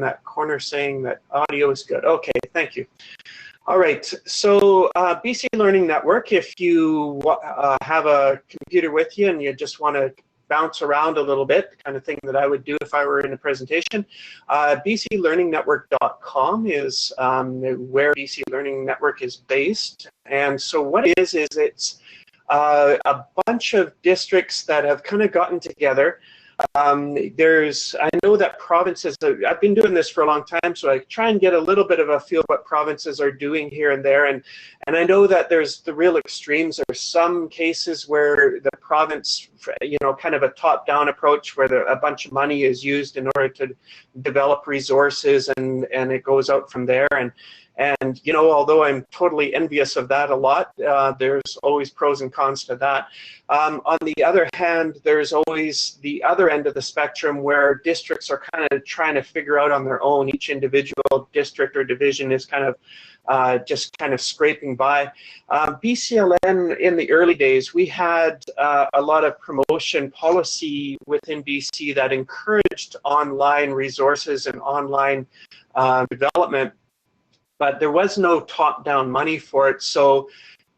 that corner saying that audio is good. Okay, thank you. All right, so BC Learning Network, if you have a computer with you and you just want to bounce around a little bit, the kind of thing that I would do if I were in a presentation, bclearningnetwork.com is where BC Learning Network is based. And so what it is it's a bunch of districts that have kind of gotten together. I know that provinces, I've been doing this for a long time, so I try and get a little bit of a feel of what provinces are doing here and there, and I know that there's the real extremes. There's some cases where the province, kind of a top-down approach where a bunch of money is used in order to develop resources, and it goes out from there, and although I'm totally envious of that a lot, there's always pros and cons to that. On the other hand, there's always the other end of the spectrum where districts are kind of trying to figure out on their own. Each individual district or division is kind of just kind of scraping by. BCLN, in the early days, we had a lot of promotion policy within BC that encouraged online resources and online development, but there was no top-down money for it. So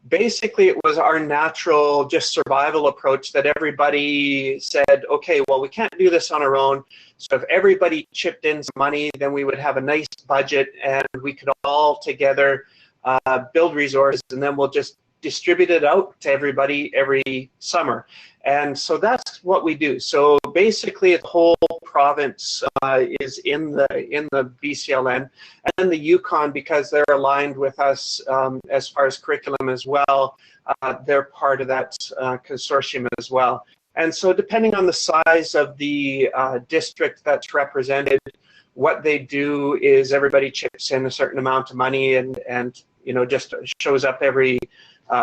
basically it was our natural just survival approach that everybody said, okay, well, we can't do this on our own. So if everybody chipped in some money, then we would have a nice budget and we could all together build resources, and then we'll just distribute it out to everybody every summer. And so that's what we do. So basically the whole province is in the BCLN, and then the Yukon, because they're aligned with us as far as curriculum as well, they're part of that consortium as well. And so depending on the size of the district that's represented, what they do is everybody chips in a certain amount of money and just shows up every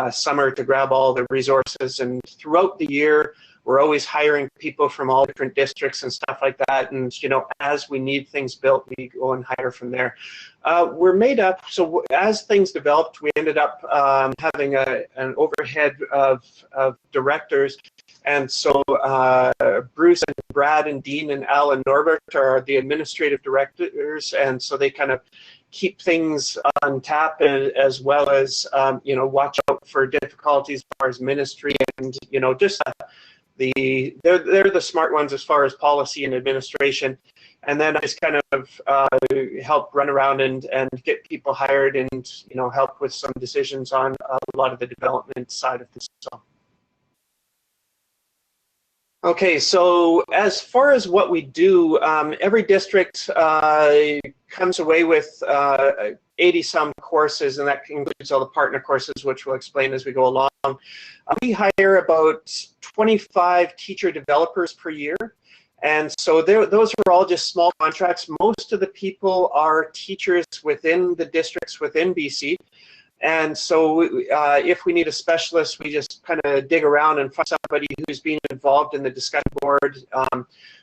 summer to grab all the resources, and throughout the year we're always hiring people from all different districts and stuff like that, and as we need things built, we go and hire from there. We're made up, so as things developed, we ended up having an overhead of directors, and so Bruce and Brad and Dean and Al and Norbert are the administrative directors, and so they kind of keep things on tap, as well as watch out for difficulties as far as ministry, and just they're the smart ones as far as policy and administration. And then I just kind of help run around and get people hired, and help with some decisions on a lot of the development side of this. Okay, so as far as what we do, every district comes away with 80-some courses, and that includes all the partner courses, which we'll explain as we go along. We hire about 25 teacher developers per year, and so those are all just small contracts. Most of the people are teachers within the districts within BC. And so if we need a specialist, we just kind of dig around and find somebody who's been involved in the discussion board,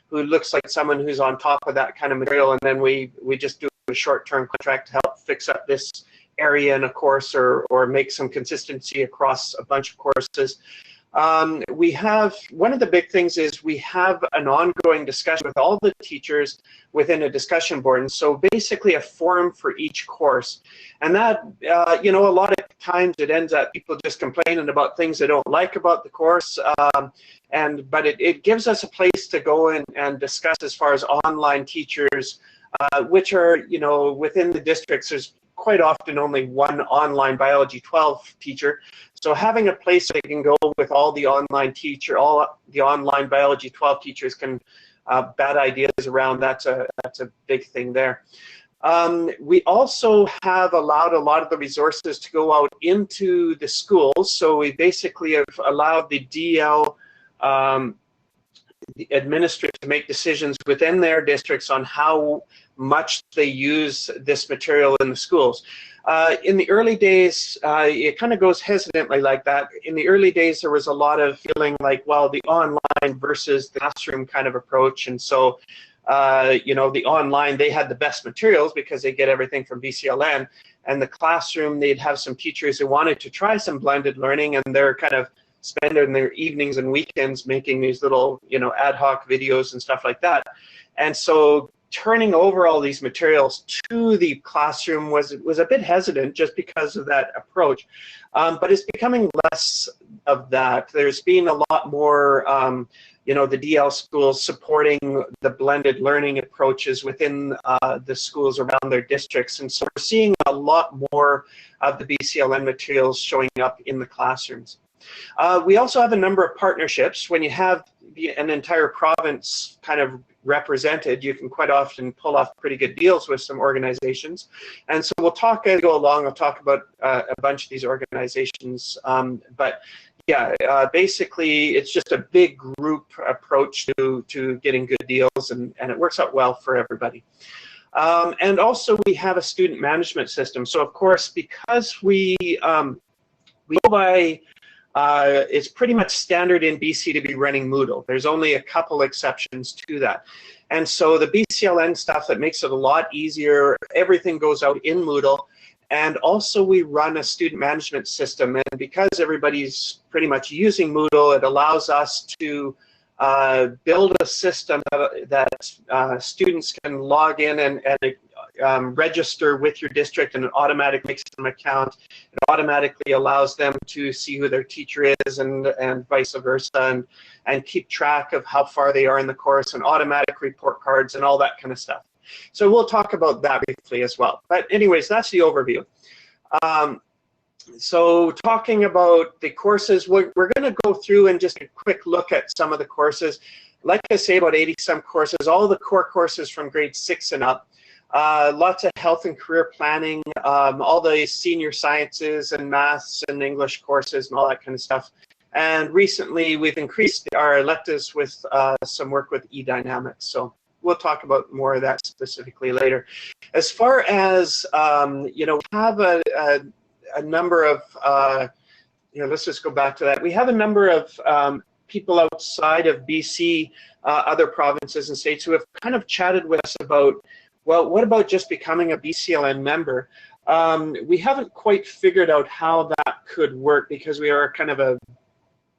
who looks like someone who's on top of that kind of material, and then we just do a short-term contract to help fix up this area in a course, or make some consistency across a bunch of courses. We have, one of the big things is we have an ongoing discussion with all the teachers within a discussion board, and so basically a forum for each course. And that, a lot of times it ends up people just complaining about things they don't like about the course, but it gives us a place to go and discuss as far as online teachers, which are, within the districts. There's quite often only one online biology 12 teacher. So having a place they can go with all the online biology 12 teachers can bat ideas around. That's a big thing there. We also have allowed a lot of the resources to go out into the schools. So we basically have allowed the DL the administrators to make decisions within their districts on how much they use this material in the schools. In the early days, it kind of goes hesitantly like that. In the early days, there was a lot of feeling like, well, the online versus the classroom kind of approach. And so, the online, they had the best materials because they get everything from BCLN. And the classroom, they'd have some teachers who wanted to try some blended learning, and they're kind of spending their evenings and weekends making these little, ad hoc videos and stuff like that. And so turning over all these materials to the classroom was a bit hesitant just because of that approach. But it's becoming less of that. There's been a lot more, you know, the DL schools supporting the blended learning approaches within the schools around their districts. And so we're seeing a lot more of the BCLN materials showing up in the classrooms. We also have a number of partnerships. When you have an entire province kind of represented, you can quite often pull off pretty good deals with some organizations. And so we'll talk as we go along. I'll talk about a bunch of these organizations. But yeah, basically it's just a big group approach to getting good deals, and it works out well for everybody. And also we have a student management system. So of course, because we go by it's pretty much standard in BC to be running Moodle. There's only a couple exceptions to that. And so the BCLN stuff that makes it a lot easier, everything goes out in Moodle. And also we run a student management system. And because everybody's pretty much using Moodle, it allows us to build a system that students can log in and register with your district, and it automatically makes them an account. It automatically allows them to see who their teacher is, and vice versa, and keep track of how far they are in the course, and automatic report cards and all that kind of stuff. So we'll talk about that briefly as well. But anyways, that's the overview. So talking about the courses, we're going to go through and just a quick look at some of the courses. Like I say, about 80 some courses, all the core courses from grade 6 and up. Lots of health and career planning, all the senior sciences and maths and English courses and all that kind of stuff. And recently we've increased our electives with some work with e-dynamics. So we'll talk about more of that specifically later. As far as, you know, we have a number of, you know, let's just go back to that. We have a number of people outside of BC, other provinces and states, who have kind of chatted with us about, well, what about just becoming a BCLN member? We haven't quite figured out how that could work, because we are kind of a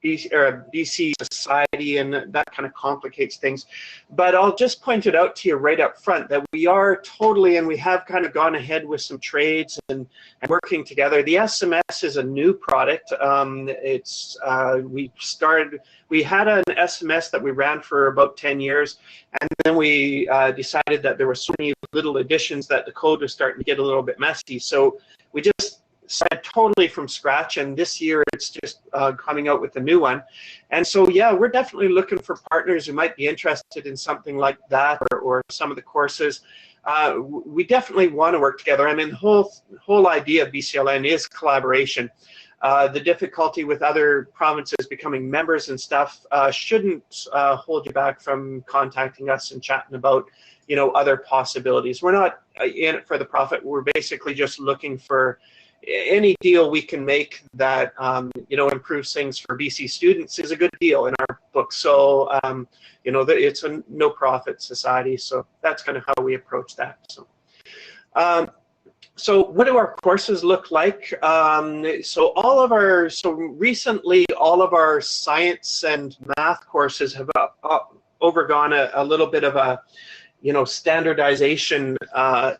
BC society, and that kind of complicates things. But I'll just point it out to you right up front that we are totally, and we have kind of gone ahead with some trades and working together. The SMS is a new product. We had an SMS that we ran for about 10 years, and then we decided that there were so many little additions that the code was starting to get a little bit messy. So we just started totally from scratch, and this year it's just coming out with a new one. And so yeah, we're definitely looking for partners who might be interested in something like that, or some of the courses. We definitely want to work together. I mean, the whole idea of BCLN is collaboration. The difficulty with other provinces becoming members and stuff shouldn't hold you back from contacting us and chatting about, you know, other possibilities. We're not in it for the profit. We're basically just looking for any deal we can make that, you know, improves things for BC students is a good deal in our book. So, you know, it's a no-profit society. So that's kind of how we approach that. So what do our courses look like? So recently all of our science and math courses have overgone a little bit of a, you know, standardization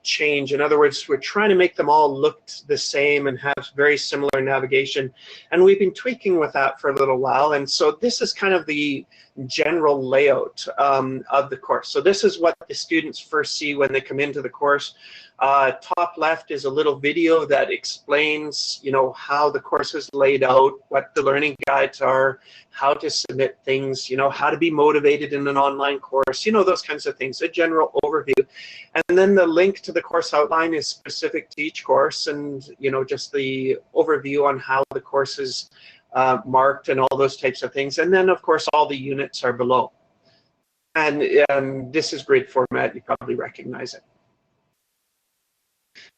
change. In other words, we're trying to make them all look the same and have very similar navigation. And we've been tweaking with that for a little while. And so this is kind of the general layout of the course. So this is what the students first see when they come into the course. Top left is a little video that explains, you know, how the course is laid out, what the learning guides are, how to submit things, you know, how to be motivated in an online course, you know, those kinds of things, a general overview. And then the link to the course outline is specific to each course, and, you know, just the overview on how the course is marked and all those types of things. And then, of course, all the units are below. And this is grid format. You probably recognize it.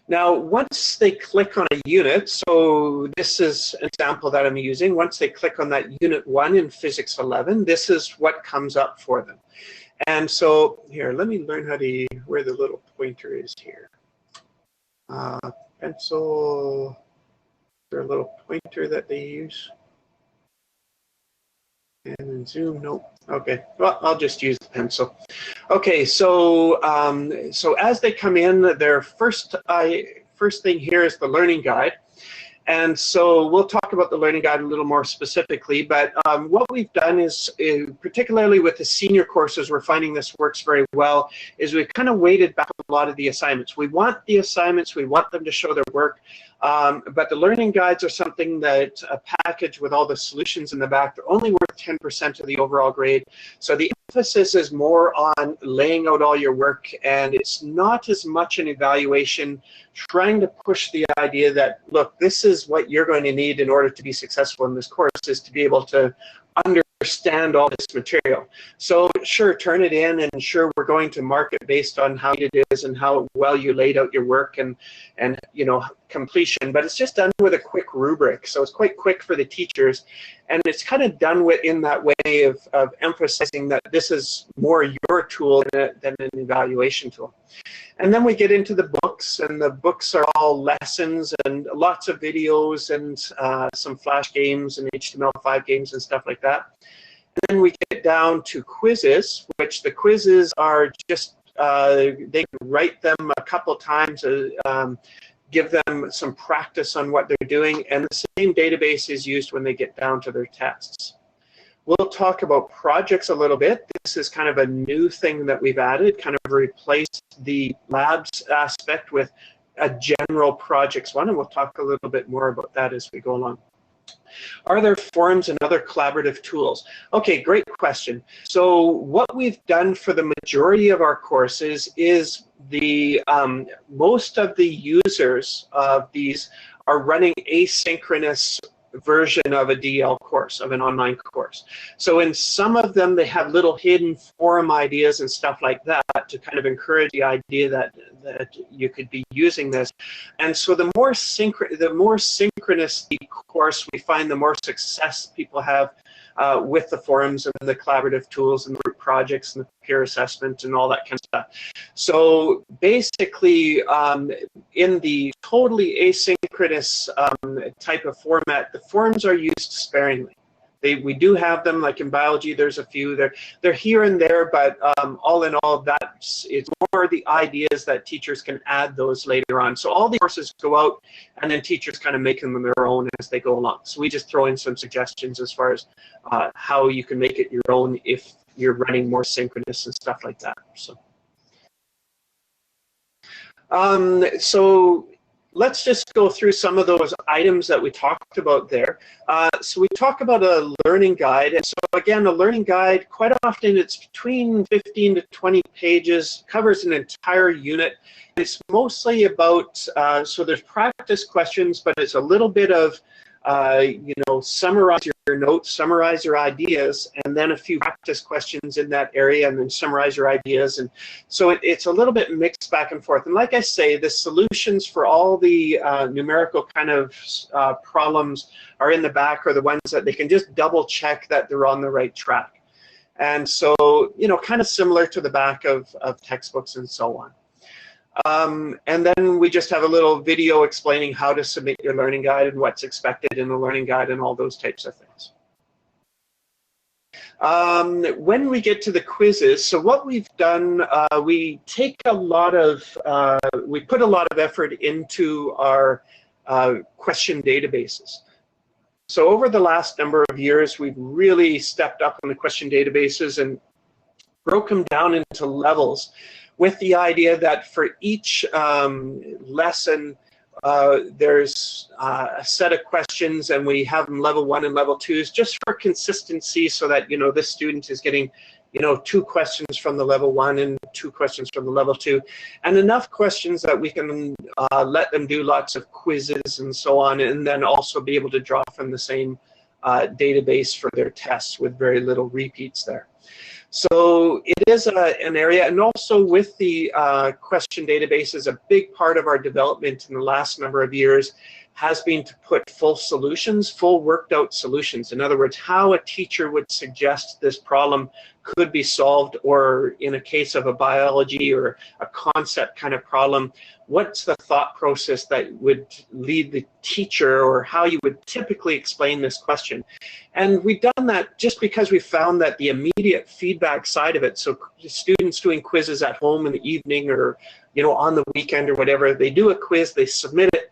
Now, once they click on a unit, so this is an example that I'm using. Once they click on that Unit 1 in Physics 11, this is what comes up for them. And so here, let me learn how to, where the little pointer is here. Pencil, is there a little pointer that they use? And then zoom, nope. Okay, well, I'll just use the pencil. Okay, so so as they come in, their first thing here is the learning guide. And so we'll talk about the learning guide a little more specifically, but what we've done is, particularly with the senior courses, we're finding this works very well, is we've kind of weighted back a lot of the assignments. We want the assignments, we want them to show their work, but the learning guides are something that a package with all the solutions in the back, they're only worth 10% of the overall grade. So the emphasis is more on laying out all your work, and it's not as much an evaluation, trying to push the idea that, look, this is what you're going to need in order to be successful in this course, is to be able to understand all this material. So sure, turn it in, and sure, we're going to mark it based on how it is and how well you laid out your work and you know, completion, but it's just done with a quick rubric. So it's quite quick for the teachers, and it's kind of done with in that way of emphasizing that this is more your tool than an evaluation tool. And then we get into the books, and the books are all lessons and lots of videos and some Flash games and HTML5 games and stuff like that. And then we get down to quizzes, which the quizzes are just, they can write them a couple times, give them some practice on what they're doing, and the same database is used when they get down to their tests. We'll talk about projects a little bit. This is kind of a new thing that we've added, kind of replaced the labs aspect with a general projects one, and we'll talk a little bit more about that as we go along. Are there forums and other collaborative tools? Okay, great question. So what we've done for the majority of our courses is the most of the users of these are running asynchronous version of a DL course, of an online course. So in some of them, they have little hidden forum ideas and stuff like that to kind of encourage the idea that you could be using this. And so the more synchronous the course, we find the more success people have with the forums and the collaborative tools and the group projects and the peer assessment and all that kind of stuff. So basically, in the totally asynchronous type of format, the forums are used sparingly. We do have them, like in biology, there's a few. They're here and there, but all in all, it's more the ideas that teachers can add those later on. So all the courses go out, and then teachers kind of make them their own as they go along. So we just throw in some suggestions as far as how you can make it your own if you're running more synchronous and stuff like that. So let's just go through some of those items that we talked about there. So we talk about a learning guide, and so again, a learning guide, quite often it's between 15 to 20 pages, covers an entire unit. It's mostly about, so there's practice questions, but it's a little bit of, you know, summarize your notes, summarize your ideas, and then a few practice questions in that area, and then summarize your ideas. And so it's a little bit mixed back and forth. And like I say, the solutions for all the numerical kind of problems are in the back, or the ones that they can just double check that they're on the right track. And so, you know, kind of similar to the back of textbooks and so on. And then we just have a little video explaining how to submit your learning guide and what's expected in the learning guide and all those types of things. When we get to the quizzes, so what we've done, we take a lot of, we put a lot of effort into our question databases. So over the last number of years, we've really stepped up on the question databases and broke them down into levels, with the idea that for each lesson, there's a set of questions, and we have them level 1 and level 2s just for consistency, so that, you know, this student is getting, you know, 2 questions from the level 1 and 2 questions from the level 2, and enough questions that we can let them do lots of quizzes and so on, and then also be able to draw from the same database for their tests with very little repeats there. So it is an area, and also with the question database is a big part of our development in the last number of years, has been to put full solutions, full worked out solutions. In other words, how a teacher would suggest this problem could be solved, or in a case of a biology or a concept kind of problem, what's the thought process that would lead the teacher, or how you would typically explain this question. And we've done that just because we found that the immediate feedback side of it, so students doing quizzes at home in the evening, or on the weekend or whatever, they do a quiz, they submit it,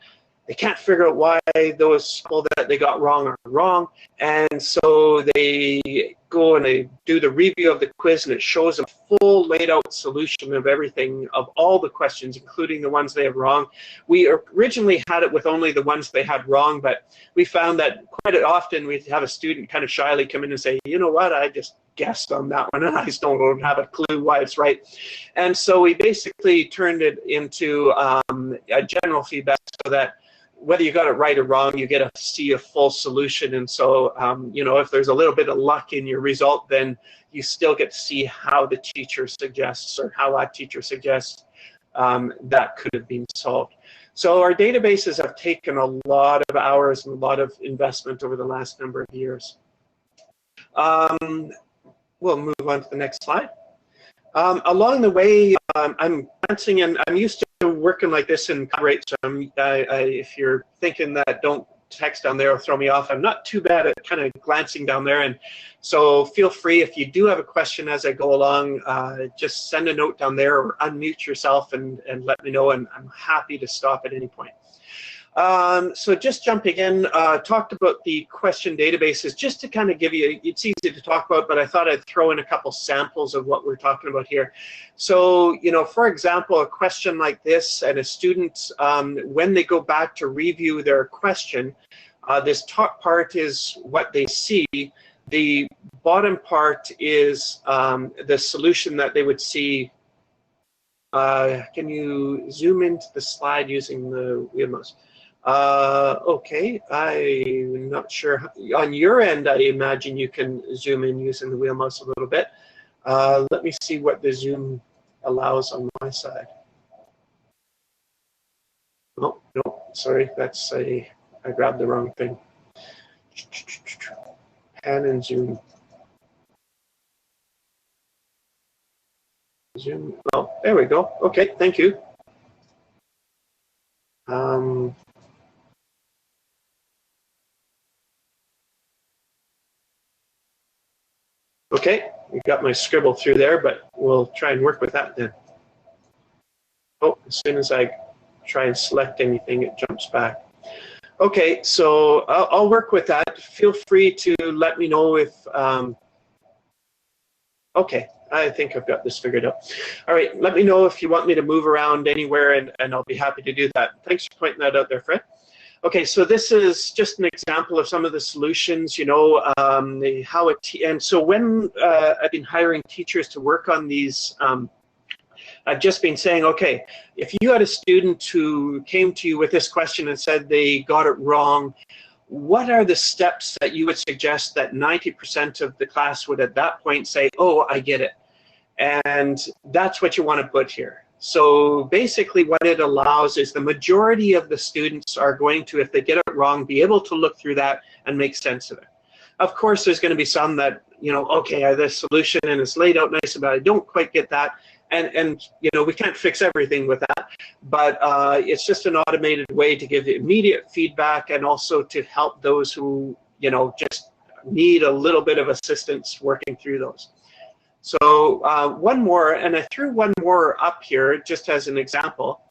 they can't figure out why those people that they got wrong are wrong, and so they go and they do the review of the quiz, and it shows a full laid out solution of everything, of all the questions, including the ones they have wrong. We originally had it with only the ones they had wrong, but we found that quite often we'd have a student kind of shyly come in and say, you know what, I just guessed on that one and I just don't have a clue why it's right. And so we basically turned it into a general feedback, so that whether you got it right or wrong, you get to see a full solution. And so, if there's a little bit of luck in your result, then you still get to see how the teacher suggests, or how our teacher suggests that could have been solved. So our databases have taken a lot of hours and a lot of investment over the last number of years. We'll move on to the next slide. Along the way, I'm glancing, and I'm used to working like this in Collaborate, so if you're thinking that don't text down there will throw me off, I'm not too bad at kind of glancing down there, and so feel free, if you do have a question as I go along, just send a note down there or unmute yourself and let me know, and I'm happy to stop at any point. So just jumping in, talked about the question databases, just to kind of give you, it's easy to talk about, but I thought I'd throw in a couple samples of what we're talking about here. So, for example, a question like this, and a student, when they go back to review their question, this top part is what they see. The bottom part is the solution that they would see. Can you zoom into the slide using the wheel mouse? Okay, I'm not sure. On your end, I imagine you can zoom in using the wheel mouse a little bit. Let me see what the zoom allows on my side. Oh, no, sorry, I grabbed the wrong thing. Pan and zoom. Zoom, oh, there we go. Okay, thank you. Okay, we got my scribble through there, but we'll try and work with that then. Oh, as soon as I try and select anything, it jumps back. Okay, so I'll work with that. Feel free to let me know if, okay, I think I've got this figured out. All right, let me know if you want me to move around anywhere, and I'll be happy to do that. Thanks for pointing that out there, Fred. Okay, so this is just an example of some of the solutions, and so when I've been hiring teachers to work on these, I've just been saying, okay, if you had a student who came to you with this question and said they got it wrong, what are the steps that you would suggest that 90% of the class would at that point say, oh, I get it? And that's what you want to put here. So basically what it allows is the majority of the students are going to, if they get it wrong, be able to look through that and make sense of it. Of course, there's going to be some that, okay, I have this solution and it's laid out nice, but I don't quite get that. And we can't fix everything with that, but it's just an automated way to give immediate feedback, and also to help those who, just need a little bit of assistance working through those. So one more, and I threw one more up here just as an example.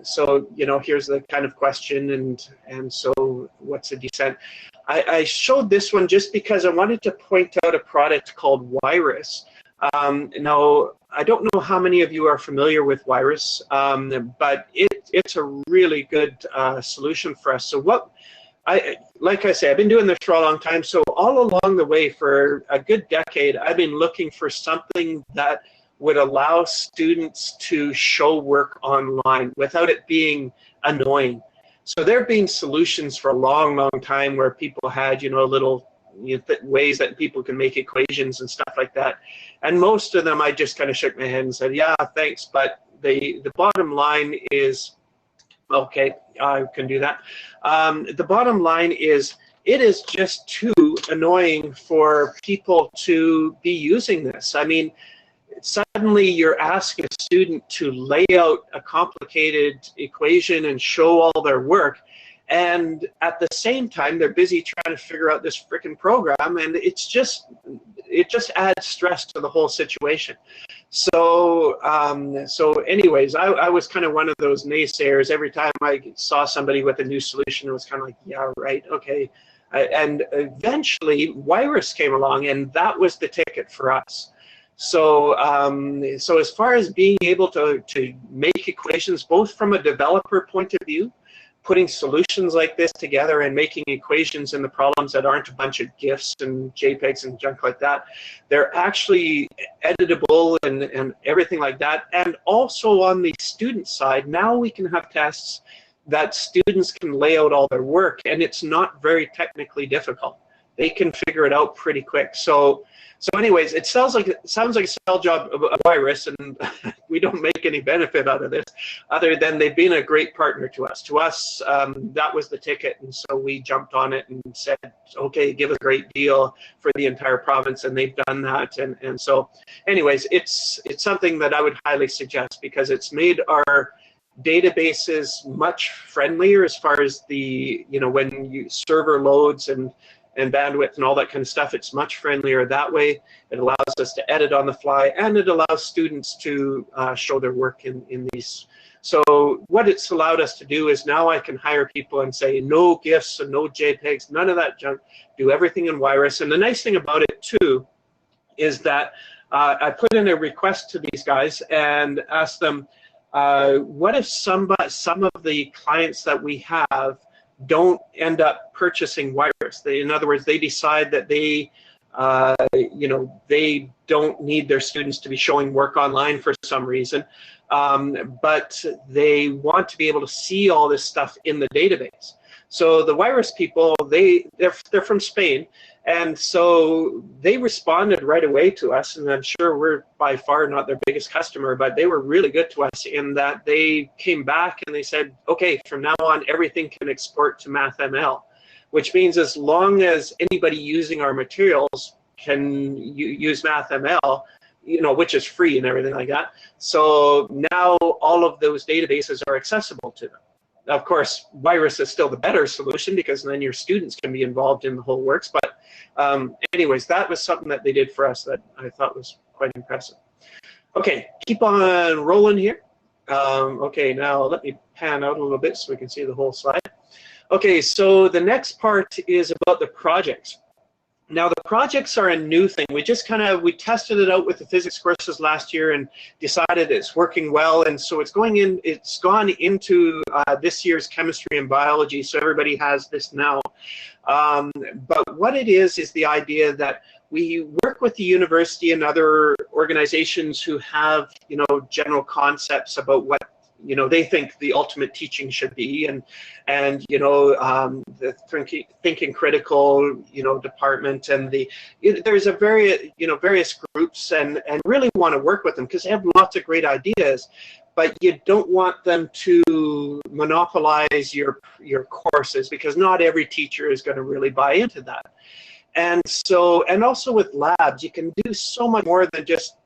So, here's the kind of question, and so what's a descent? I showed this one just because I wanted to point out a product called Wris. Now, I don't know how many of you are familiar with Wris, but it's a really good solution for us. So like I say, I've been doing this for a long time, so all along the way for a good decade, I've been looking for something that would allow students to show work online without it being annoying. So there have been solutions for a long, long time where people had, little ways that people can make equations and stuff like that. And most of them, I just kind of shook my head and said, yeah, thanks, but the bottom line is Okay, I can do that. The bottom line is, it is just too annoying for people to be using this. I mean, suddenly you're asking a student to lay out a complicated equation and show all their work, and at the same time they're busy trying to figure out this freaking program, and it just adds stress to the whole situation. So anyways, I was kind of one of those naysayers. Every time I saw somebody with a new solution, it was kind of like, yeah, right, okay. And eventually Wris came along, and that was the ticket for us. So so as far as being able to make equations, both from a developer point of view, putting solutions like this together and making equations in the problems that aren't a bunch of GIFs and JPEGs and junk like that, they're actually editable and everything like that. And also on the student side, now we can have tests that students can lay out all their work, and it's not very technically difficult. They can figure it out pretty quick. So anyways, it sounds like a sell job of Wris, and we don't make any benefit out of this, other than they've been a great partner to us. That was the ticket, and so we jumped on it and said, okay, give a great deal for the entire province, and they've done that. And so, anyways, it's something that I would highly suggest, because it's made our databases much friendlier as far as the, when you server loads and bandwidth and all that kind of stuff. It's much friendlier that way. It allows us to edit on the fly, and it allows students to show their work in these. So what it's allowed us to do is, now I can hire people and say, no GIFs and no JPEGs, none of that junk, do everything in Wris. And the nice thing about it too is that I put in a request to these guys and asked them, what if some of the clients that we have don't end up purchasing Wris? In other words, they decide that they don't need their students to be showing work online for some reason, but they want to be able to see all this stuff in the database. So the Wris people, they're from Spain, and so they responded right away to us, and I'm sure we're by far not their biggest customer, but they were really good to us in that they came back and they said, okay, from now on everything can export to MathML, which means as long as anybody using our materials can use MathML, which is free and everything like that. So now all of those databases are accessible to them. Of course, Wris is still the better solution, because then your students can be involved in the whole works. But anyways, that was something that they did for us that I thought was quite impressive. Okay, keep on rolling here. Okay, now let me pan out a little bit so we can see the whole slide. Okay, so the next part is about the projects. Now, the projects are a new thing. We tested it out with the physics courses last year and decided it's working well, and so it's gone into this year's chemistry and biology, so everybody has this now. But what it is the idea that we work with the university and other organizations who have, general concepts about what they think the ultimate teaching should be, and the thinking critical department, and there's various groups, and really want to work with them because they have lots of great ideas, but you don't want them to monopolize your courses, because not every teacher is going to really buy into that. And so, and also with labs, you can do so much more than just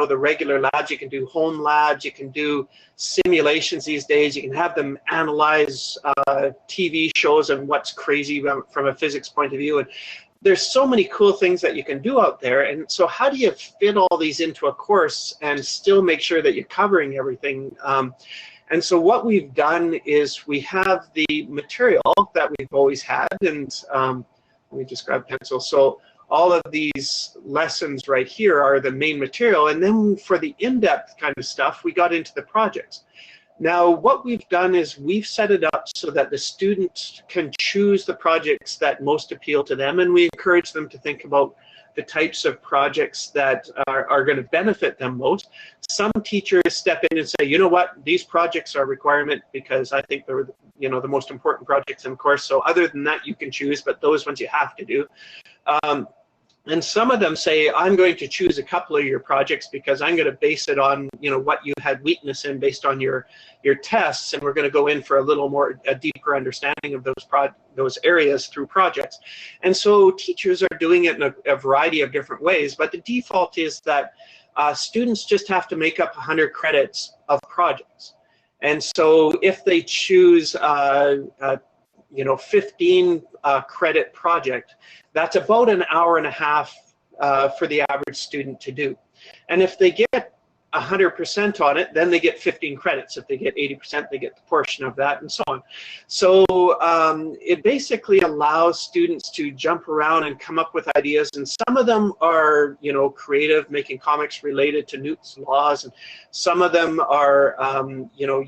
the regular labs. You can do home labs, you can do simulations these days, you can have them analyze TV shows and what's crazy from a physics point of view, and there's so many cool things that you can do out there. And so how do you fit all these into a course and still make sure that you're covering everything? And so what we've done is we have the material that we've always had, and let me just grab a pencil. So all of these lessons right here are the main material, and then for the in-depth kind of stuff, we got into the projects. Now, what we've done is we've set it up so that the students can choose the projects that most appeal to them, and we encourage them to think about the types of projects that are going to benefit them most. Some teachers step in and say, you know what, these projects are a requirement because I think they're the most important projects in the course, so other than that you can choose, but those ones you have to do. And some of them say, I'm going to choose a couple of your projects because I'm going to base it on, you know, what you had weakness in based on your tests, and we're going to go in for a deeper understanding of those areas through projects. And so teachers are doing it in a variety of different ways, but the default is that students just have to make up 100 credits of projects. And so if they choose you know, 15 credit project, that's about an hour and a half for the average student to do. And if they get 100% on it, then they get 15 credits. If they get 80%, they get the portion of that, and so on. So it basically allows students to jump around and come up with ideas, and some of them are, you know, creative, making comics related to Newton's laws, and some of them are, you know,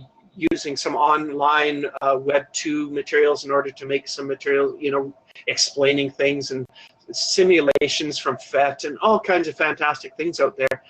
using some online Web 2 materials in order to make some material, you know, explaining things, and simulations from PhET, and all kinds of fantastic things out there.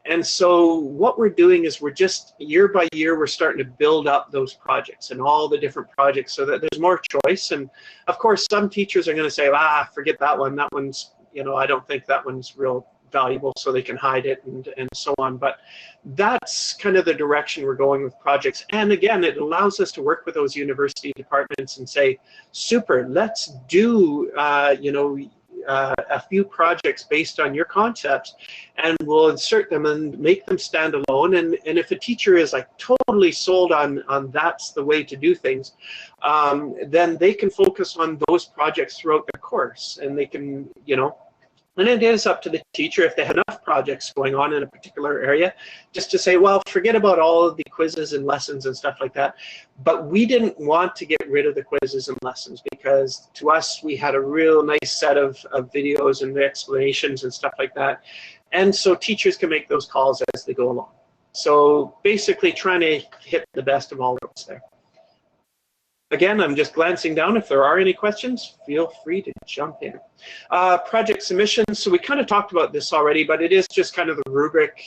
And so what we're doing is we're just, year by year, we're starting to build up those projects and all the different projects so that there's more choice. And of course, some teachers are going to say, forget that one. That one's, you know, I don't think that one's real valuable, so they can hide it, and so on. But that's kind of the direction we're going with projects. And again, it allows us to work with those university departments and say, super, let's do, you know, a few projects based on your concepts, and we'll insert them and make them stand alone. And if a teacher is like totally sold on that's the way to do things, then they can focus on those projects throughout the course, and they can, you know, and it is up to the teacher, if they have enough projects going on in a particular area, just to say, well, forget about all of the quizzes and lessons and stuff like that. But we didn't want to get rid of the quizzes and lessons, because to us, we had a real nice set of videos and explanations and stuff like that. And so teachers can make those calls as they go along. So basically trying to hit the best of all worlds there. Again, I'm just glancing down. If there are any questions, feel free to jump in. Project submissions. So we kind of talked about this already, but it is just kind of the rubric.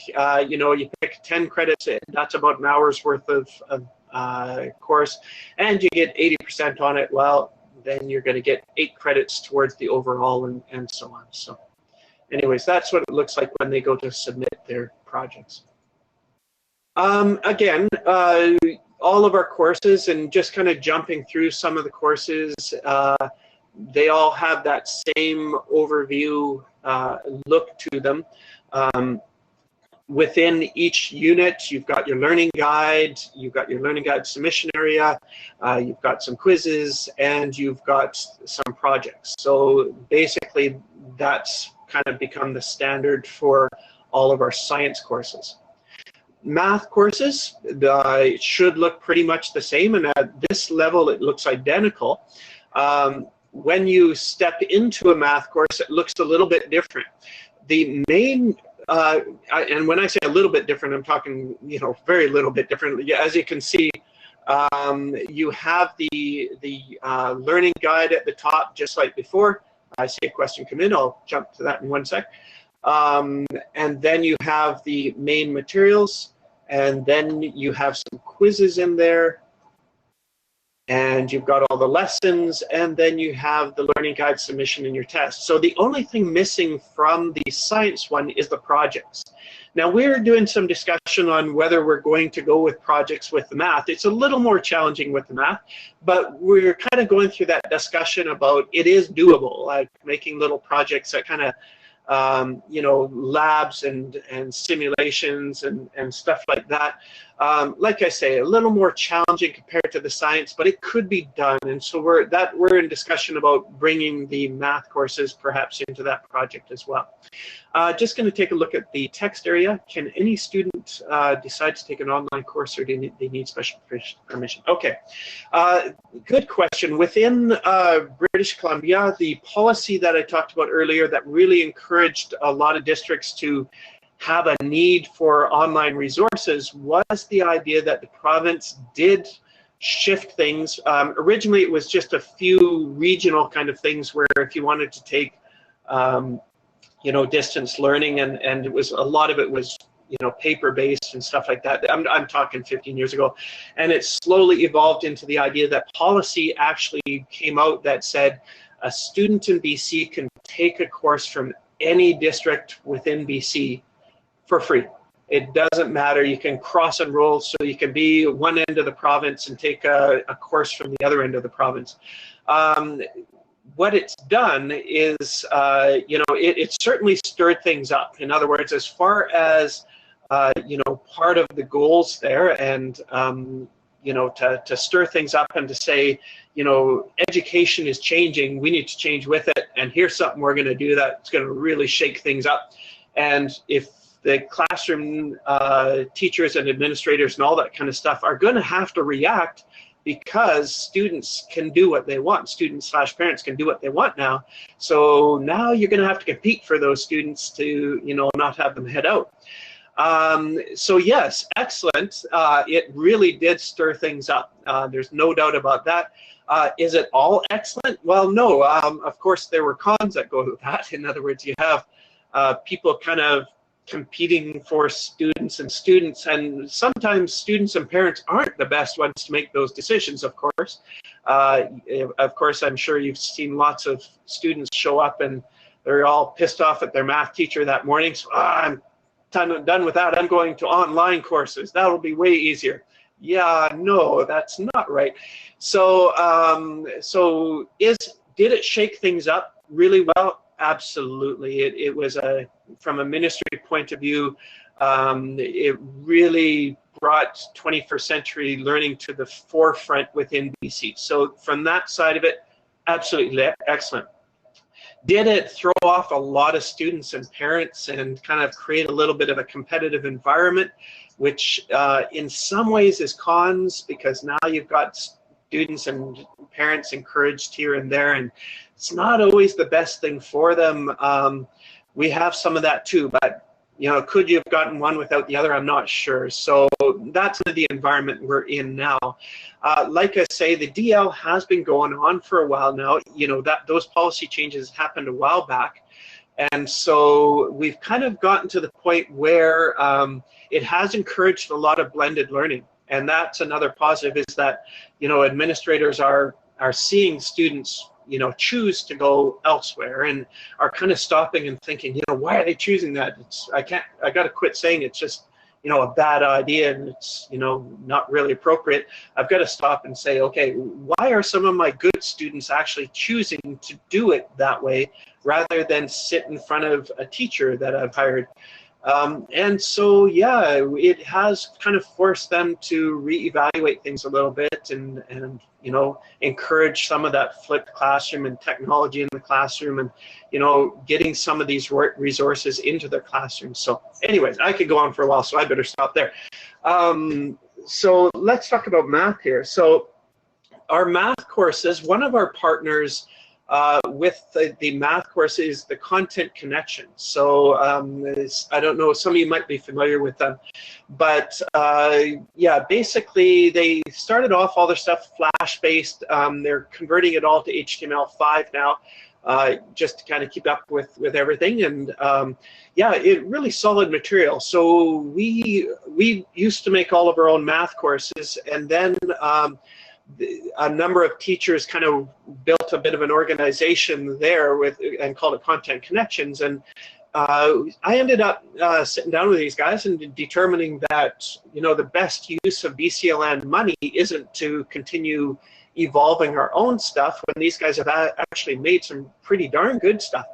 You know, you pick 10 credits. That's about an hour's worth of course, and you get 80% on it. Well, then you're going to get 8 credits towards the overall, and so on. So anyways, that's what it looks like when they go to submit their projects. Again, all of our courses, and just kind of jumping through some of the courses, they all have that same overview look to them. Within each unit, you've got your learning guide, you've got your learning guide submission area, you've got some quizzes, and you've got some projects. So basically, that's kind of become the standard for all of our science courses. Math courses should look pretty much the same, and at this level it looks identical. When you step into a math course, it looks a little bit different. The main, and when I say a little bit different, I'm talking, you know, very little bit different. As you can see, you have the learning guide at the top, just like before. I see a question come in. I'll jump to that in one sec. And then you have the main materials. And then you have some quizzes in there, and you've got all the lessons, and then you have the learning guide submission in your test. So the only thing missing from the science one is the projects. Now, we're doing some discussion on whether we're going to go with projects with the math. It's a little more challenging with the math, but we're kind of going through that discussion about it is doable, like making little projects that kind of you know, labs and simulations and stuff like that. Like I say, a little more challenging compared to the science, but it could be done. And so we're in discussion about bringing the math courses perhaps into that project as well. Just going to take a look at the text area. Can any student decide to take an online course, or do they need special permission? Okay, good question. Within British Columbia, the policy that I talked about earlier that really encouraged a lot of districts to have a need for online resources was the idea that the province did shift things. Originally, it was just a few regional kind of things where if you wanted to take you know, distance learning, and it was, a lot of it was, you know, paper-based and stuff like that. I'm talking 15 years ago. And it slowly evolved into the idea that policy actually came out that said a student in BC can take a course from any district within BC for free. It doesn't matter. You can cross enroll, so you can be one end of the province and take a course from the other end of the province. What it's done is, it certainly stirred things up. In other words, as far as, part of the goals there, and, to stir things up and to say, education is changing, we need to change with it, and here's something we're going to do that's going to really shake things up. And if the classroom teachers and administrators and all that kind of stuff are going to have to react, because students can do what they want. Students/parents can do what they want now. So now you're going to have to compete for those students to, not have them head out. So yes, excellent. It really did stir things up. There's no doubt about that. Is it all excellent? Well, no. Of course, there were cons that go with that. In other words, you have people kind of competing for students, and sometimes students and parents aren't the best ones to make those decisions, of course. I'm sure you've seen lots of students show up and they're all pissed off at their math teacher that morning. So I'm done with that. I'm going to online courses. That'll be way easier. Yeah, no, that's not right. So, did it shake things up really well? Absolutely. It was from a ministry point of view, it really brought 21st century learning to the forefront within BC. So from that side of it, absolutely excellent. Did it throw off a lot of students and parents and kind of create a little bit of a competitive environment, which in some ways is cons, because now you've got students and parents encouraged here and there, and it's not always the best thing for them. We have some of that too, but could you have gotten one without the other? I'm not sure. So that's the environment we're in now. Like I say, the DL has been going on for a while now. Those policy changes happened a while back, and so we've kind of gotten to the point where it has encouraged a lot of blended learning. And that's another positive, is that, administrators are seeing students, choose to go elsewhere, and are kind of stopping and thinking, why are they choosing that? I got to quit saying it's just, a bad idea, and it's, not really appropriate. I've got to stop and say, okay, why are some of my good students actually choosing to do it that way, rather than sit in front of a teacher that I've hired? And so, yeah, it has kind of forced them to reevaluate things a little bit, and encourage some of that flipped classroom and technology in the classroom, and, getting some of these resources into their classrooms. So anyways, I could go on for a while, so I better stop there. So let's talk about math here. So our math courses, one of our partners with the math course is the Content Connection. So I don't know, some of you might be familiar with them, but yeah, basically they started off all their stuff Flash-based. They're converting it all to HTML5 now, just to kind of keep up with everything. And yeah, it really solid material. So we used to make all of our own math courses, and then a number of teachers kind of built a bit of an organization there and called it Content Connections. And I ended up sitting down with these guys and determining that, the best use of BCLN money isn't to continue evolving our own stuff when these guys have actually made some pretty darn good stuff.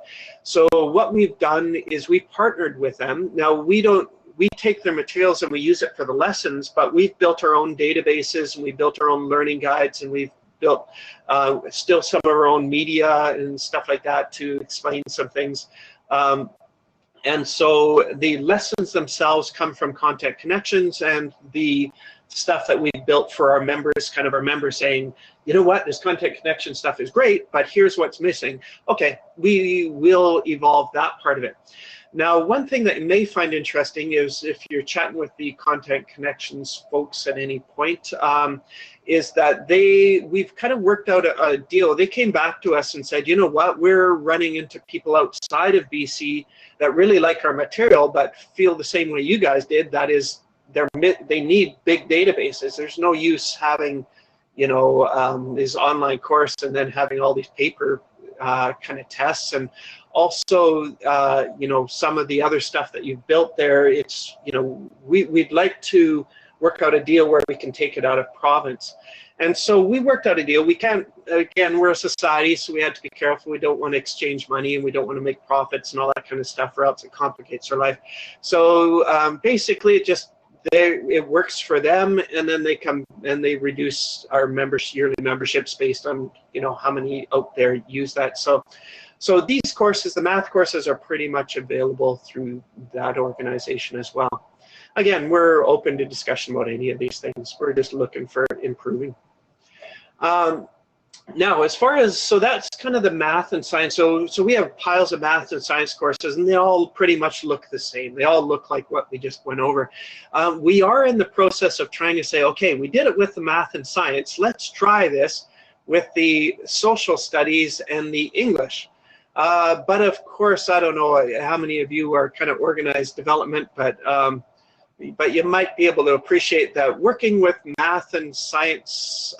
So what we've done is we partnered with them. Now we take their materials and we use it for the lessons, but we've built our own databases, and we built our own learning guides, and we've built still some of our own media and stuff like that to explain some things. And so the lessons themselves come from Content Connections, and the stuff that we built for our members, kind of our members saying, you know what, this Content Connection stuff is great, but here's what's missing. Okay, we will evolve that part of it. Now, one thing that you may find interesting is, if you're chatting with the Content Connections folks at any point, is that we've kind of worked out a deal. They came back to us and said, you know what, we're running into people outside of BC that really like our material, but feel the same way you guys did. That is, they need big databases. There's no use having, this online course and then having all these paper kind of tests and Also, you know, some of the other stuff that you've built there, it's, you know, we'd like to work out a deal where we can take it out of province. And so we worked out a deal. We can't, again, we're a society, so we had to be careful. We don't want to exchange money, and we don't want to make profits and all that kind of stuff, or else it complicates our life. So basically, it works for them, and then they come and they reduce our yearly memberships based on, you know, how many out there use that. So these courses, the math courses, are pretty much available through that organization as well. Again, we're open to discussion about any of these things. We're just looking for improving. Now, as far as, so that's kind of the math and science. So we have piles of math and science courses, and they all pretty much look the same. They all look like what we just went over. We are in the process of trying to say, okay, we did it with the math and science. Let's try this with the social studies and the English. But of course, I don't know how many of you are kind of organized development, but you might be able to appreciate that working with math and science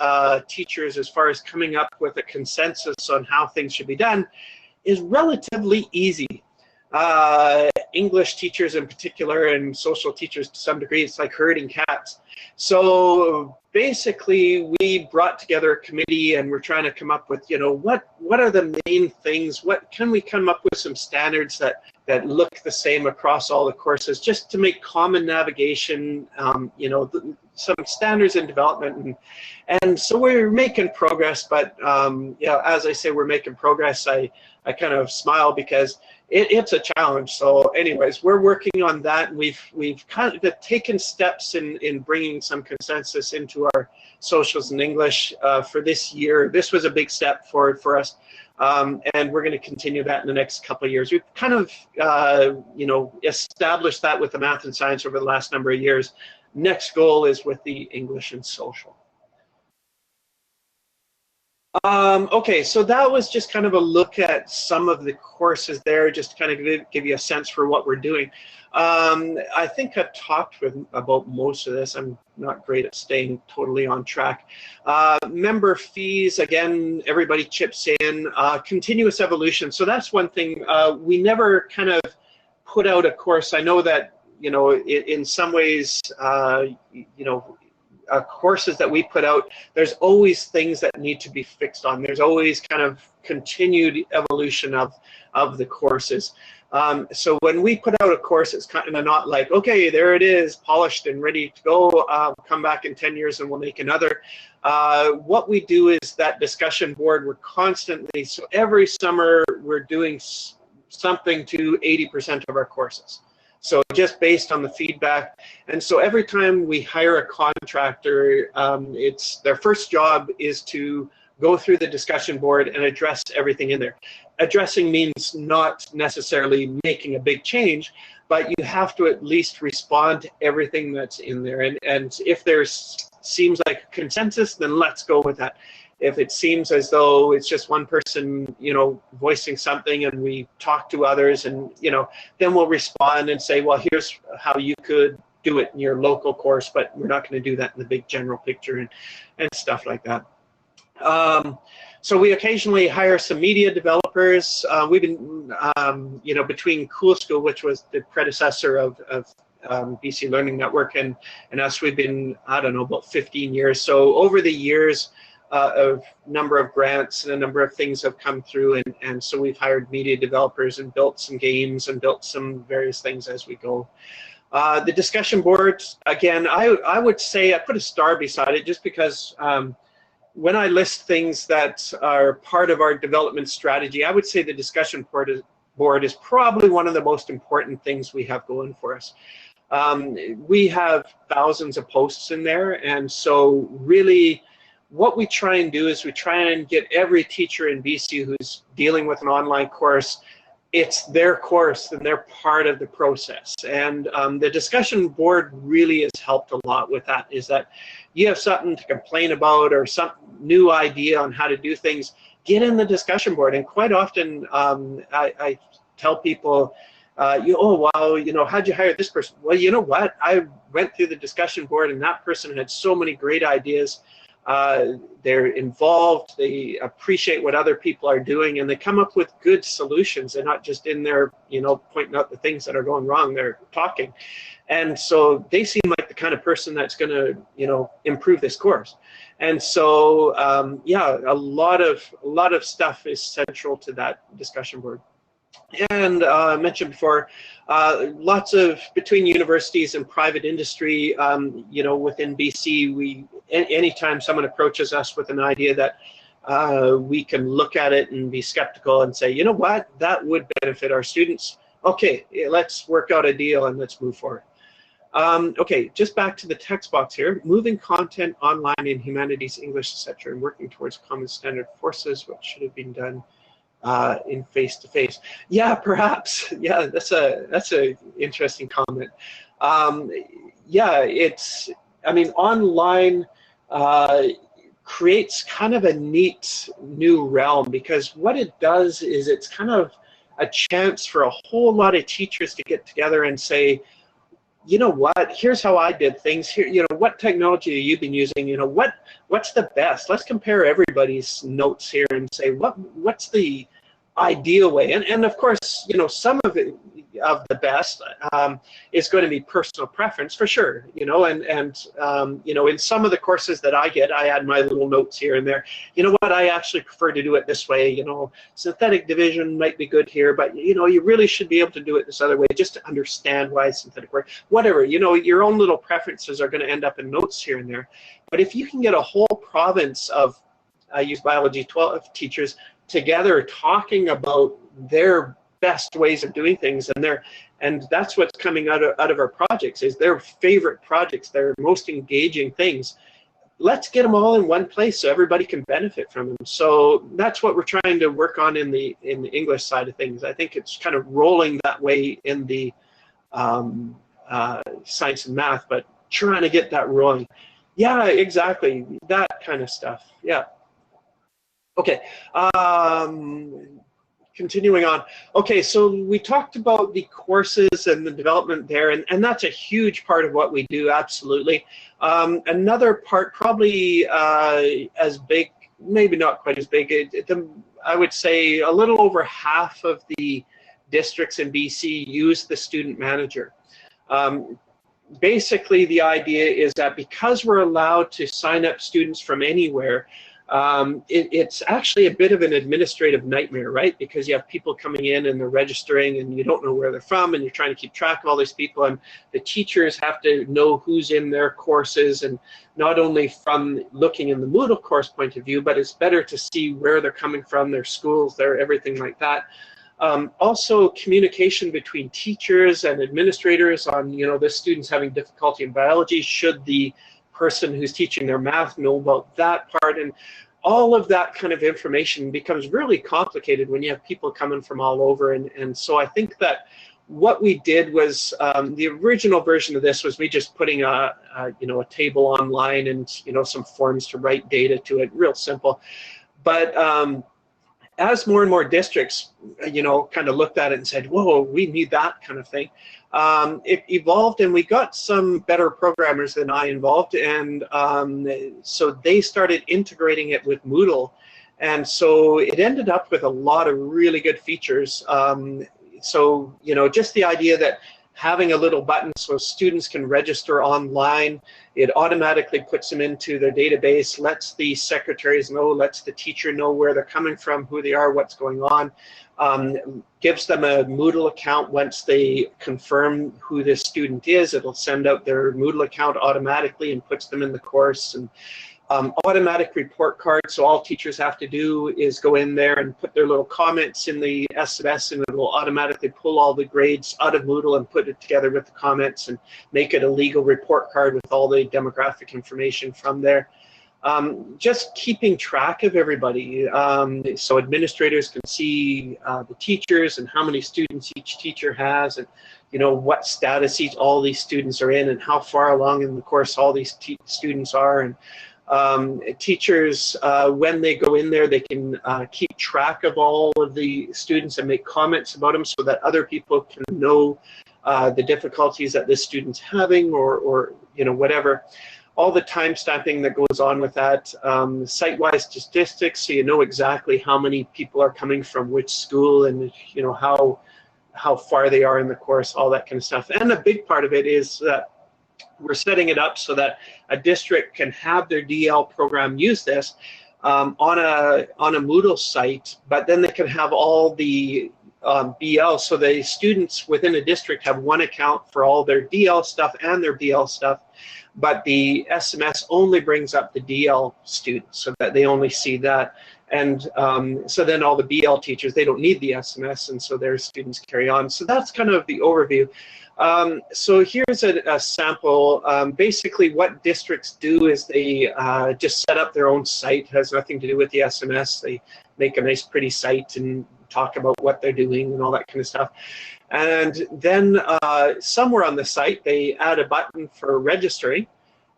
teachers as far as coming up with a consensus on how things should be done is relatively easy. English teachers in particular, and social teachers to some degree, it's like herding cats. So basically, we brought together a committee, and we're trying to come up with, you know, what are the main things? What can we come up with some standards that look the same across all the courses, just to make common navigation, you know, some standards in development, and so we're making progress. But yeah, as I say, we're making progress. I kind of smile because it's a challenge. So anyways, we're working on that, and we've kind of taken steps in bringing some consensus into our socials in English for this year. This was a big step forward for us. And we're going to continue that in the next couple of years. We've kind of, you know, established that with the math and science over the last number of years. Next goal is with the English and social. Okay, so that was just kind of a look at some of the courses there, just to kind of give you a sense for what we're doing. I think I've talked about most of this. I'm not great at staying totally on track. Member fees, again, everybody chips in. Continuous evolution, so that's one thing. We never kind of put out a course. I know that, you know, in some ways, you know, courses that we put out, there's always things that need to be fixed on. There's always kind of continued evolution of the courses. So when we put out a course, it's kind of not like, okay, there it is, polished and ready to go, come back in 10 years and we'll make another. What we do is that discussion board, we're constantly, so every summer we're doing something to 80% of our courses. So just based on the feedback. And so every time we hire a contractor, it's their first job is to go through the discussion board and address everything in there. Addressing means not necessarily making a big change, but you have to at least respond to everything that's in there. And if there seems like a consensus, then let's go with that. If it seems as though it's just one person, you know, voicing something, and we talk to others, and, you know, then we'll respond and say, well, here's how you could do it in your local course, but we're not going to do that in the big general picture and stuff like that. So we occasionally hire some media developers. We've been, you know, between Cool School, which was the predecessor of BC Learning Network, and us, we've been, I don't know, about 15 years. So over the years, a number of grants and a number of things have come through, and so we've hired media developers and built some games and built some various things as we go. The discussion board, again, I would say I put a star beside it just because when I list things that are part of our development strategy, I would say the discussion board is probably one of the most important things we have going for us. We have thousands of posts in there, and so really what we try and do is we try and get every teacher in BC who's dealing with an online course, it's their course and they're part of the process. And the discussion board really has helped a lot with that, is that you have something to complain about or some new idea on how to do things, get in the discussion board. And quite often I tell people, oh, wow, you know, how'd you hire this person? Well, you know what? I went through the discussion board and that person had so many great ideas. they're involved, they appreciate what other people are doing, and they come up with good solutions. They're not just in there, pointing out the things that are going wrong. They're talking. And so they seem like the kind of person that's going to, improve this course. And so, yeah, a lot of stuff is central to that discussion board. And I mentioned before, lots of between universities and private industry, within BC, anytime someone approaches us with an idea that we can look at it and be skeptical and say, you know what, that would benefit our students. Okay, let's work out a deal and let's move forward. Okay, just back to the text box here. Moving content online in humanities, English, etc., and working towards common standard forces, what should have been done in face-to-face. Yeah, perhaps. Yeah, that's a interesting comment. Yeah, online creates kind of a neat new realm, because what it does is it's kind of a chance for a whole lot of teachers to get together and say, you know what, here's how I did things here, what technology have you been using, what's the best? Let's compare everybody's notes here and say, what's the ideal way? And of course, some of it, of the best is going to be personal preference for sure, and in some of the courses that I get, I add my little notes here and there. You know what, I actually prefer to do it this way, synthetic division might be good here, but you really should be able to do it this other way just to understand why synthetic works. Whatever, your own little preferences are going to end up in notes here and there. But if you can get a whole province of, I use biology 12 teachers together talking about their best ways of doing things, and that's what's coming out of our projects, is their favorite projects, their most engaging things. Let's get them all in one place so everybody can benefit from them. So that's what we're trying to work on in the English side of things. I think it's kind of rolling that way in the science and math, but trying to get that rolling. Yeah, exactly, that kind of stuff. Yeah. Okay. Continuing on. Okay, so we talked about the courses and the development there, and that's a huge part of what we do, absolutely. Another part, probably as big, maybe not quite as big, I would say a little over half of the districts in BC use the student manager. Basically, the idea is that because we're allowed to sign up students from anywhere, it's actually a bit of an administrative nightmare, right? Because you have people coming in and they're registering and you don't know where they're from, and you're trying to keep track of all these people, and the teachers have to know who's in their courses, and not only from looking in the Moodle course point of view, but it's better to see where they're coming from, their schools, their everything like that. Also, communication between teachers and administrators on, this student's having difficulty in biology, should the person who's teaching their math know about that part, and all of that kind of information becomes really complicated when you have people coming from all over. And so I think that what we did was, the original version of this was me just putting a table online and some forms to write data to it, real simple. But as more and more districts kind of looked at it and said, whoa, we need that kind of thing, it evolved, and we got some better programmers than I involved, and so they started integrating it with Moodle, and so it ended up with a lot of really good features. So just the idea that having a little button so students can register online, it automatically puts them into their database, lets the secretaries know, lets the teacher know where they're coming from, who they are, what's going on, gives them a Moodle account. Once they confirm who this student is, it'll send out their Moodle account automatically and puts them in the course. And automatic report card, so all teachers have to do is go in there and put their little comments in the SMS, and it will automatically pull all the grades out of Moodle and put it together with the comments and make it a legal report card with all the demographic information from there. Just keeping track of everybody, so administrators can see the teachers and how many students each teacher has, and what status all these students are in, and how far along in the course all these students are. And teachers, when they go in there, they can keep track of all of the students and make comments about them so that other people can know the difficulties that this student's having, or whatever. all the time stamping that goes on with that, site-wise statistics, so you know exactly how many people are coming from which school, and you know how far they are in the course, all that kind of stuff. And a big part of it is that we're setting it up so that a district can have their DL program use this on a Moodle site, but then they can have all the BL, so the students within a district have one account for all their DL stuff and their BL stuff, but the SMS only brings up the DL students so that they only see that. And so then all the BL teachers, they don't need the SMS, and so their students carry on. So that's kind of the overview. So here's a sample. Basically what districts do is they just set up their own site. It has nothing to do with the SMS. They make a nice pretty site and talk about what they're doing and all that kind of stuff. And then somewhere on the site, they add a button for registering.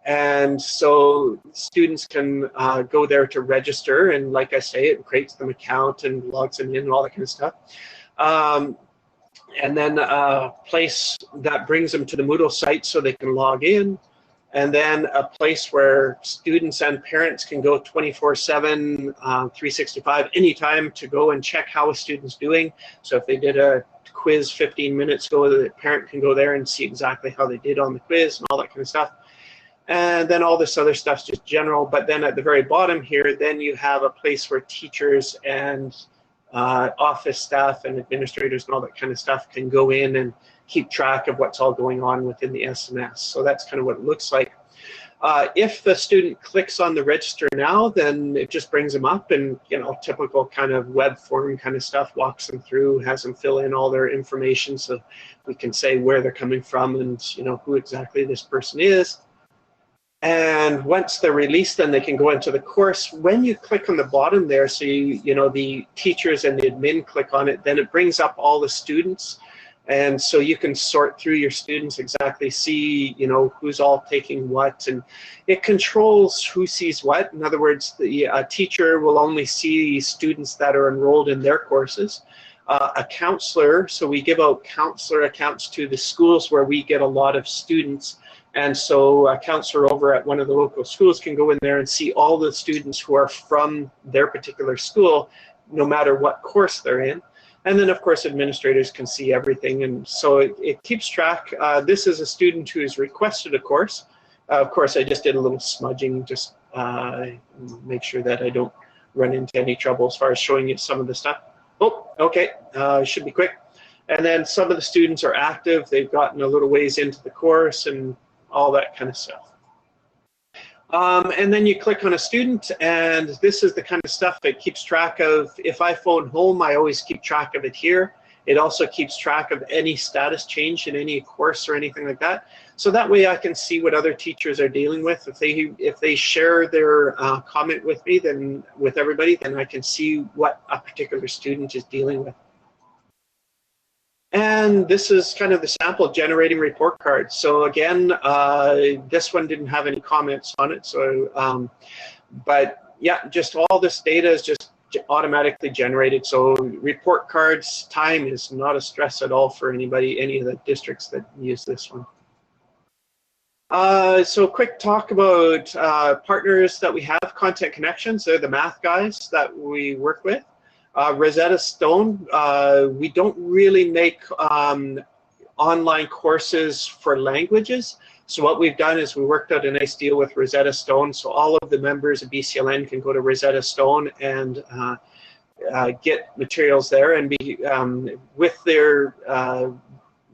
And so students can go there to register, and like I say, it creates them an account and logs them in and all that kind of stuff. And then a place that brings them to the Moodle site so they can log in, and then a place where students and parents can go 24/7, 365, anytime to go and check how a student's doing. So if they did a quiz 15 minutes ago, the parent can go there and see exactly how they did on the quiz and all that kind of stuff. And then all this other stuff's just general. But then at the very bottom here, then you have a place where teachers and office staff and administrators and all that kind of stuff can go in and keep track of what's all going on within the SMS. So that's kind of what it looks like. If the student clicks on the register now, then it just brings them up, and you know, typical kind of web form kind of stuff, walks them through, has them fill in all their information so we can say where they're coming from and you know who exactly this person is. And once they're released, then they can go into the course. When you click on the bottom there, so you know the teachers and the admin click on it, then it brings up all the students. And so you can sort through your students, exactly see, you know, who's all taking what, and it controls who sees what. In other words, the teacher will only see students that are enrolled in their courses. A counselor, so we give out counselor accounts to the schools where we get a lot of students. And so a counselor over at one of the local schools can go in there and see all the students who are from their particular school, no matter what course they're in. And then, of course, administrators can see everything. And so it keeps track. This is a student who has requested a course. Of course, I just did a little smudging, just make sure that I don't run into any trouble as far as showing you some of the stuff. Oh, okay, should be quick. And then some of the students are active. They've gotten a little ways into the course and all that kind of stuff. And then you click on a student, and this is the kind of stuff it keeps track of. If I phone home, I always keep track of it here. It also keeps track of any status change in any course or anything like that. So that way I can see what other teachers are dealing with. If they share their comment with me, then with everybody, then I can see what a particular student is dealing with. And this is kind of the sample generating report card. So again, this one didn't have any comments on it. So, but yeah, just all this data is just automatically generated. So report cards time is not a stress at all for anybody, any of the districts that use this one. So quick talk about partners that we have. Content Connections, they're the math guys that we work with. Rosetta Stone, we don't really make online courses for languages. So what we've done is we worked out a nice deal with Rosetta Stone. So all of the members of BCLN can go to Rosetta Stone and get materials there, and be with their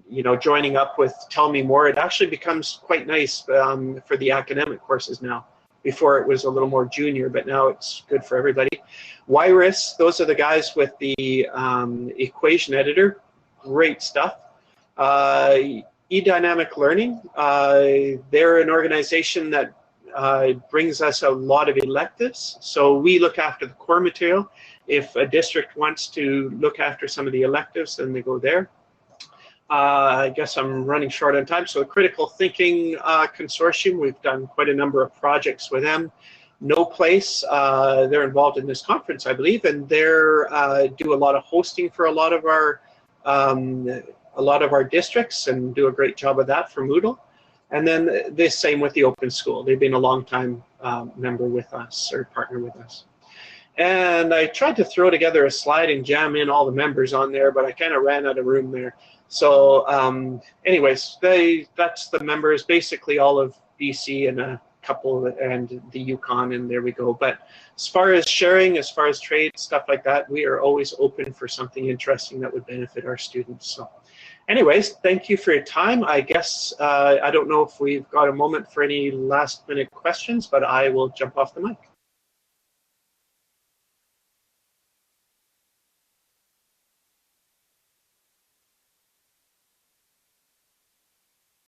you know, joining up with Tell Me More, it actually becomes quite nice for the academic courses now. Before it was a little more junior, but now it's good for everybody. Wris, those are the guys with the equation editor. Great stuff. eDynamic Learning, they're an organization that brings us a lot of electives. So we look after the core material. If a district wants to look after some of the electives, then they go there. I guess I'm running short on time. So the Critical Thinking Consortium, we've done quite a number of projects with them. No Place, they're involved in this conference, I believe, and they're do a lot of hosting for a lot of our districts and do a great job of that for Moodle. And then the same with the Open School. They've been a long time member with us, or partner with us. And I tried to throw together a slide and jam in all the members on there, but I kind of ran out of room there. So anyways, that's the members, basically all of BC and a couple, and the Yukon, and there we go. But as far as sharing, as far as trade, stuff like that, we are always open for something interesting that would benefit our students. So anyways, thank you for your time. I guess, I don't know if we've got a moment for any last minute questions, but I will jump off the mic.